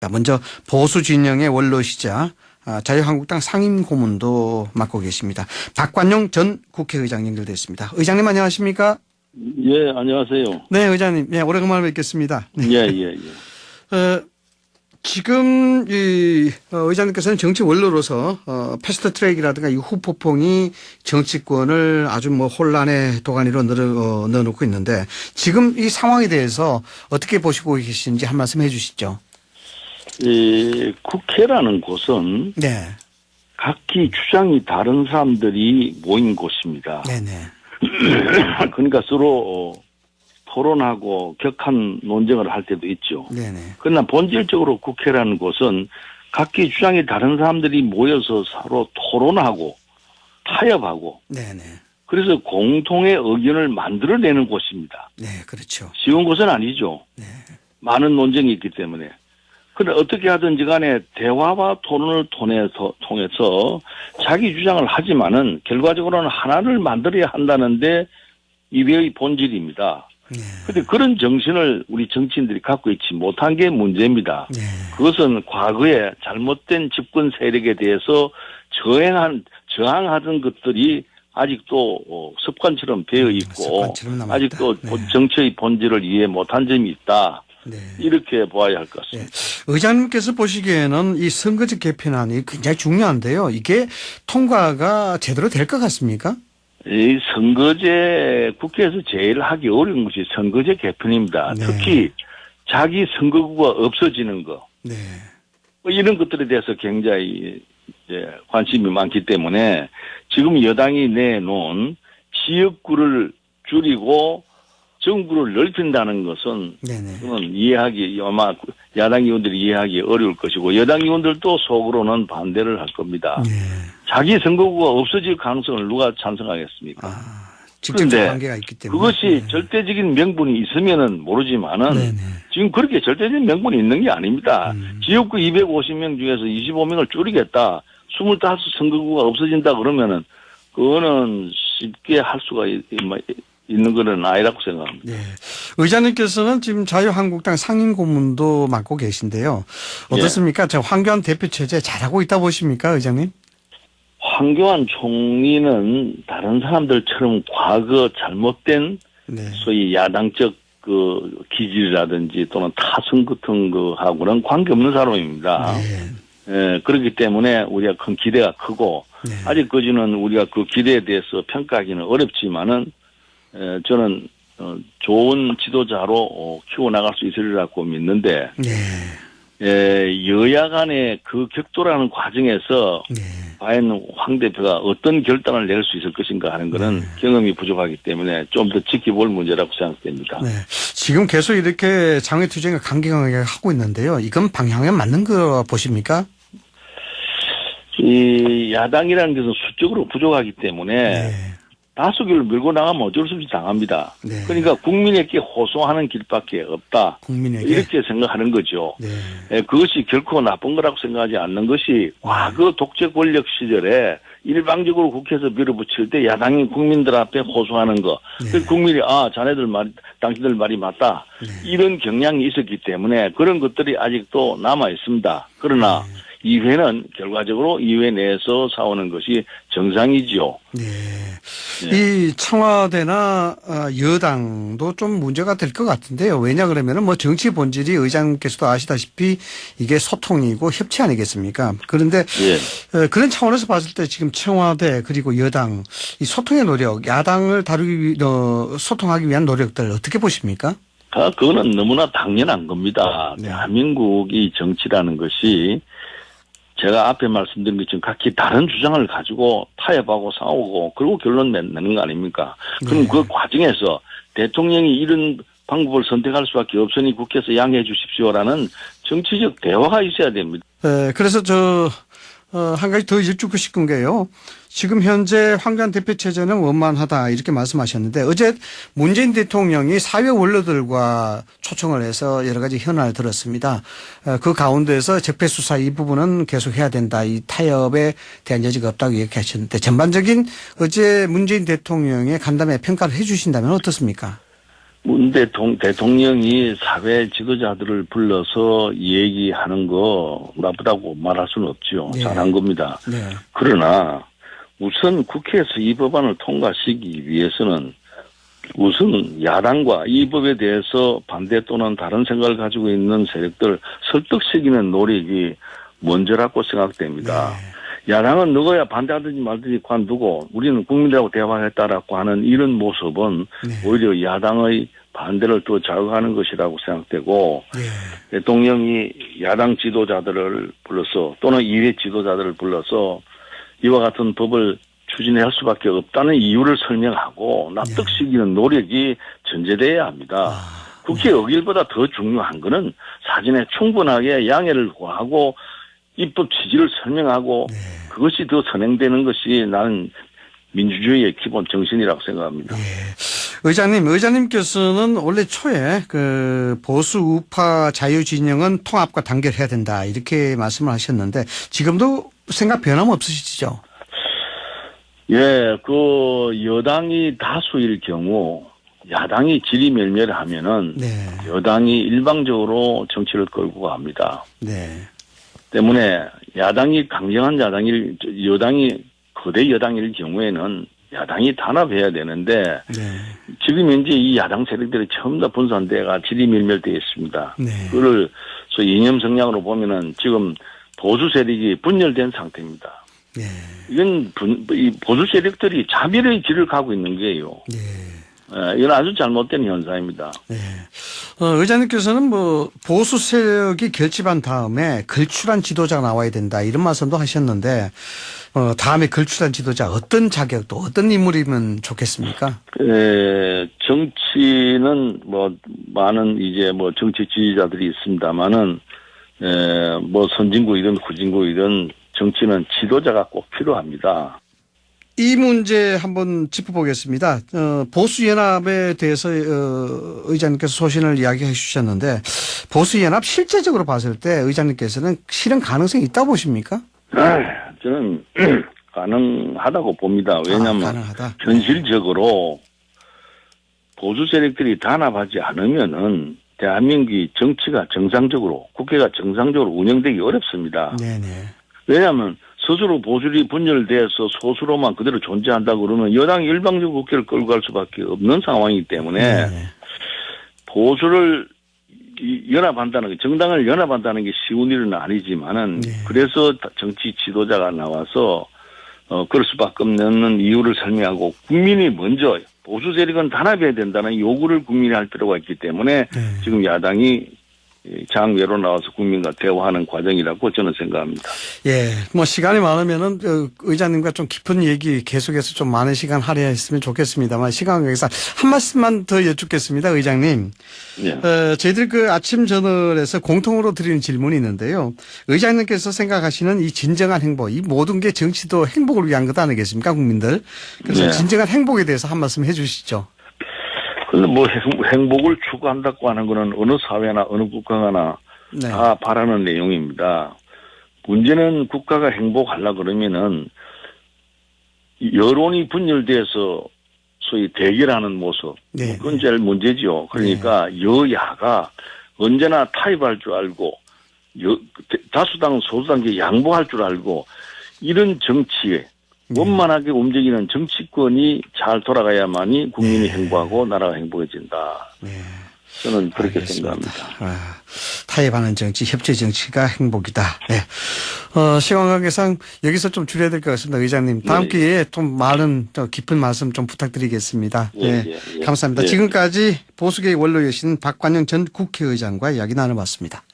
자, 먼저 보수 진영의 원로시자 자유한국당 상임고문도 맡고 계십니다. 박관용 전 국회의장 연결됐습니다. 의장님 안녕하십니까? 예, 안녕하세요. 네, 의장님. 예, 오래간만에 뵙겠습니다. 예. 지금 의장님께서는 정치 원로로서 패스트 트랙이라든가 이 후폭풍이 정치권을 아주 혼란의 도가니로 넣어놓고 있는데 지금 이 상황에 대해서 어떻게 보시고 계시는지 한 말씀 해주시죠. 국회라는 곳은 네, 각기 주장이 다른 사람들이 모인 곳입니다. 네네. 그러니까 서로 토론하고 격한 논쟁을 할 때도 있죠. 네네. 그러나 본질적으로 국회라는 곳은 각기 주장이 다른 사람들이 모여서 서로 토론하고 타협하고 네네. 그래서 공통의 의견을 만들어내는 곳입니다. 네, 그렇죠. 쉬운 곳은 아니죠. 네. 많은 논쟁이 있기 때문에. 그런데 어떻게 하든지 간에 대화와 토론을 통해서 자기 주장을 하지만은 결과적으로는 하나를 만들어야 한다는데 이외의 본질입니다. 네. 그런데 그런 정신을 우리 정치인들이 갖고 있지 못한 게 문제입니다. 네. 그것은 과거에 잘못된 집권 세력에 대해서 저항하던 것들이 아직도 습관처럼 배어 있고 아직도 네. 정치의 본질을 이해 못한 점이 있다. 네. 이렇게 보아야 할 것 같습니다. 네. 의장님께서 보시기에는 이 선거제 개편안이 굉장히 중요한데요. 이게 통과가 제대로 될 것 같습니까? 이 선거제 국회에서 제일 하기 어려운 것이 선거제 개편입니다. 네. 특히 자기 선거구가 없어지는 거. 네. 이런 것들에 대해서 굉장히 이제 관심이 많기 때문에 지금 여당이 내놓은 지역구를 줄이고 정부를 넓힌다는 것은 네네. 그건 이해하기 아마 야당 의원들이 이해하기 어려울 것이고 여당 의원들도 속으로는 반대를 할 겁니다. 네. 자기 선거구가 없어질 가능성을 누가 찬성하겠습니까? 직접적 관계가 있기 때문에. 그것이 네. 절대적인 명분이 있으면은 모르지만은 네네. 지금 그렇게 절대적인 명분이 있는 게 아닙니다. 지역구 250명 중에서 25명을 줄이겠다. 25 선거구가 없어진다 그러면은 그거는 쉽게 할 수가 있는 거는 아니라고 생각합니다. 네. 의장님께서는 지금 자유한국당 상임고문도 맡고 계신데요. 어떻습니까? 예. 저 황교안 대표 체제 잘하고 있다 보십니까, 의장님? 황교안 총리는 다른 사람들처럼 과거 잘못된 네. 소위 야당적 그 기질이라든지 또는 타성 같은 거하고는 관계없는 사람입니다. 네. 예, 그렇기 때문에 우리가 큰 기대가 크고 네. 아직까지는 우리가 그 기대에 대해서 평가하기는 어렵지만은 저는 좋은 지도자로 키워나갈 수 있으리라고 믿는데 네. 여야 간의 그 격돌하는 과정에서 네. 과연 황 대표가 어떤 결단을 낼 수 있을 것인가 하는 것은 경험이 부족하기 때문에 좀 더 지켜볼 문제라고 생각됩니다. 네. 지금 계속 이렇게 장외투쟁을 강경하게 하고 있는데요. 이건 방향에 맞는 거 보십니까? 이 야당이라는 것은 수적으로 부족하기 때문에 네. 다수결을 밀고 나가면 어쩔 수 없이 당합니다. 네. 그러니까 국민에게 호소하는 길밖에 없다. 국민에게. 이렇게 생각하는 거죠. 네. 그것이 결코 나쁜 거라고 생각하지 않는 것이 과거 독재 권력 시절에 일방적으로 국회에서 밀어붙일 때 야당이 국민들 앞에 호소하는 거. 네. 그래서 국민이 당신들 말이 맞다. 네. 이런 경향이 있었기 때문에 그런 것들이 아직도 남아 있습니다. 그러나 이회는 결과적으로 이회 내에서 싸우는 것이 정상이지요. 네. 네. 이 청와대나 여당도 좀 문제가 될 것 같은데요. 왜냐 그러면은 정치 본질이 의장님께서도 아시다시피 이게 소통이고 협치 아니겠습니까? 그런데 그런 차원에서 봤을 때 지금 청와대 그리고 여당 이 소통의 노력, 야당을 소통하기 위한 노력들 어떻게 보십니까? 그거는 너무나 당연한 겁니다. 네. 대한민국이 정치라는 것이 제가 앞에 말씀드린 것처럼 각기 다른 주장을 가지고 타협하고 싸우고 그리고 결론 내는 거 아닙니까? 그럼 네. 그 과정에서 대통령이 이런 방법을 선택할 수밖에 없으니 국회에서 양해해 주십시오라는 정치적 대화가 있어야 됩니다. 네, 그래서 한 가지 더 여쭙고 싶은 게요. 지금 현재 황교안 대표 체제는 원만하다 이렇게 말씀하셨는데 어제 문재인 대통령이 사회 원로들과 초청을 해서 여러 가지 현안을 들었습니다. 그 가운데서 적폐 수사 이 부분은 계속해야 된다. 이 타협에 대한 여지가 없다고 얘기하셨는데 전반적인 어제 문재인 대통령의 간담회 평가를 해 주신다면 어떻습니까? 문 대통령이 사회 지도자들을 불러서 얘기하는 거 나쁘다고 말할 수는 없죠. 네. 잘한 겁니다. 네. 그러나 우선 국회에서 이 법안을 통과시키기 위해서는 우선 야당과 이 법에 대해서 반대 또는 다른 생각을 가지고 있는 세력들 설득시키는 노력이 먼저라고 생각됩니다. 네. 야당은 넣어야 반대하든지 말든지 관두고 우리는 국민들하고 대화했다라고 하는 이런 모습은 네. 오히려 야당의 반대를 더 자극하는 것이라고 생각되고 네. 대통령이 야당 지도자들을 불러서 또는 이회 지도자들을 불러서 이와 같은 법을 추진할 수밖에 없다는 이유를 설명하고 납득시키는 노력이 전제돼야 합니다. 국회 의결보다 더 중요한 것은 사전에 충분하게 양해를 구하고 입법 취지를 설명하고 네. 그것이 더 선행되는 것이 나는 민주주의의 기본 정신이라고 생각합니다. 예. 의장님께서는 원래 초에 그 보수 우파 자유 진영은 통합과 단결해야 된다 이렇게 말씀을 하셨는데 지금도 생각 변함 없으시죠? 예, 그 여당이 다수일 경우 야당이 지리멸멸하면은 네. 여당이 일방적으로 정치를 끌고 갑니다. 네. 때문에 야당이 강경한 여당이 거대 여당일 경우에는 야당이 단합해야 되는데 네. 지금 현재 이 야당 세력들이 전부 다 분산돼가 지리멸멸되어 있습니다. 네. 그걸 이념 성향으로 보면은 지금 보수 세력이 분열된 상태입니다. 네. 이건 이 보수 세력들이 자멸의 길을 가고 있는 거예요. 네. 이건 아주 잘못된 현상입니다. 네. 의장님께서는 뭐 보수 세력이 결집한 다음에 걸출한 지도자가 나와야 된다 이런 말씀도 하셨는데 다음에 걸출한 지도자 어떤 자격 또 어떤 인물이면 좋겠습니까? 정치는 뭐 많은 이제 뭐 정치 지지자들이 있습니다만은 뭐 선진국이든 후진국이든 정치는 지도자가 꼭 필요합니다. 이 문제 한번 짚어보겠습니다. 보수연합에 대해서 의장님께서 소신을 이야기해 주셨는데 보수연합 실제적으로 봤을 때 의장님께서는 실현 가능성이 있다고 보십니까? 저는 가능하다고 봅니다. 왜냐하면 가능하다. 현실적으로 보수 세력들이 단합하지 않으면은 대한민국이 정치가 정상적으로 국회가 정상적으로 운영되기 어렵습니다. 네네. 왜냐하면 스스로 보수리 분열돼서 소수로만 그대로 존재한다 그러면 여당이 일방적으로 국회를 끌고 갈 수밖에 없는 상황이기 때문에 네네. 보수를 연합한다는 게 정당을 연합한다는 게 쉬운 일은 아니지만은 네. 그래서 정치 지도자가 나와서 그럴 수밖에 없는 이유를 설명하고 국민이 먼저 보수 세력은 단합해야 된다는 요구를 국민이 할 필요가 있기 때문에 네. 지금 야당이 장외로 나와서 국민과 대화하는 과정이라고 저는 생각합니다. 예, 뭐 시간이 많으면은 의장님과 좀 깊은 얘기 계속해서 좀 많은 시간 할애했으면 좋겠습니다만 시간 관계상 한 말씀만 더 여쭙겠습니다, 의장님. 네. 저희들 그 아침 저널에서 공통으로 드리는 질문이 있는데요. 의장님께서 생각하시는 이 진정한 행복, 이 모든 게 정치도 행복을 위한 것 아니겠습니까, 국민들? 그래서 네. 진정한 행복에 대해서 한 말씀 해주시죠. 근데 뭐 행복을 추구한다고 하는 거는 어느 사회나 어느 국가나 네. 다 바라는 내용입니다. 문제는 국가가 행복하려 그러면은 여론이 분열돼서 소위 대결하는 모습. 네. 그건 제일 문제죠. 그러니까 여야가 언제나 타협할 줄 알고 다수당 소수당에 양보할 줄 알고 이런 정치에 원만하게 움직이는 정치권이 잘 돌아가야만이 국민이 행복하고 나라가 행복해진다. 네. 저는 그렇게 알겠습니다. 생각합니다. 타협하는 정치, 협치 정치가 행복이다. 네. 시간 관계상 여기서 좀 줄여야 될 것 같습니다. 의장님. 다음 예, 기회에 좀 많은 더 깊은 말씀 좀 부탁드리겠습니다. 예, 네. 예. 감사합니다. 예. 지금까지 보수계의 원로이신 박관영 전 국회의장과 이야기 나눠봤습니다.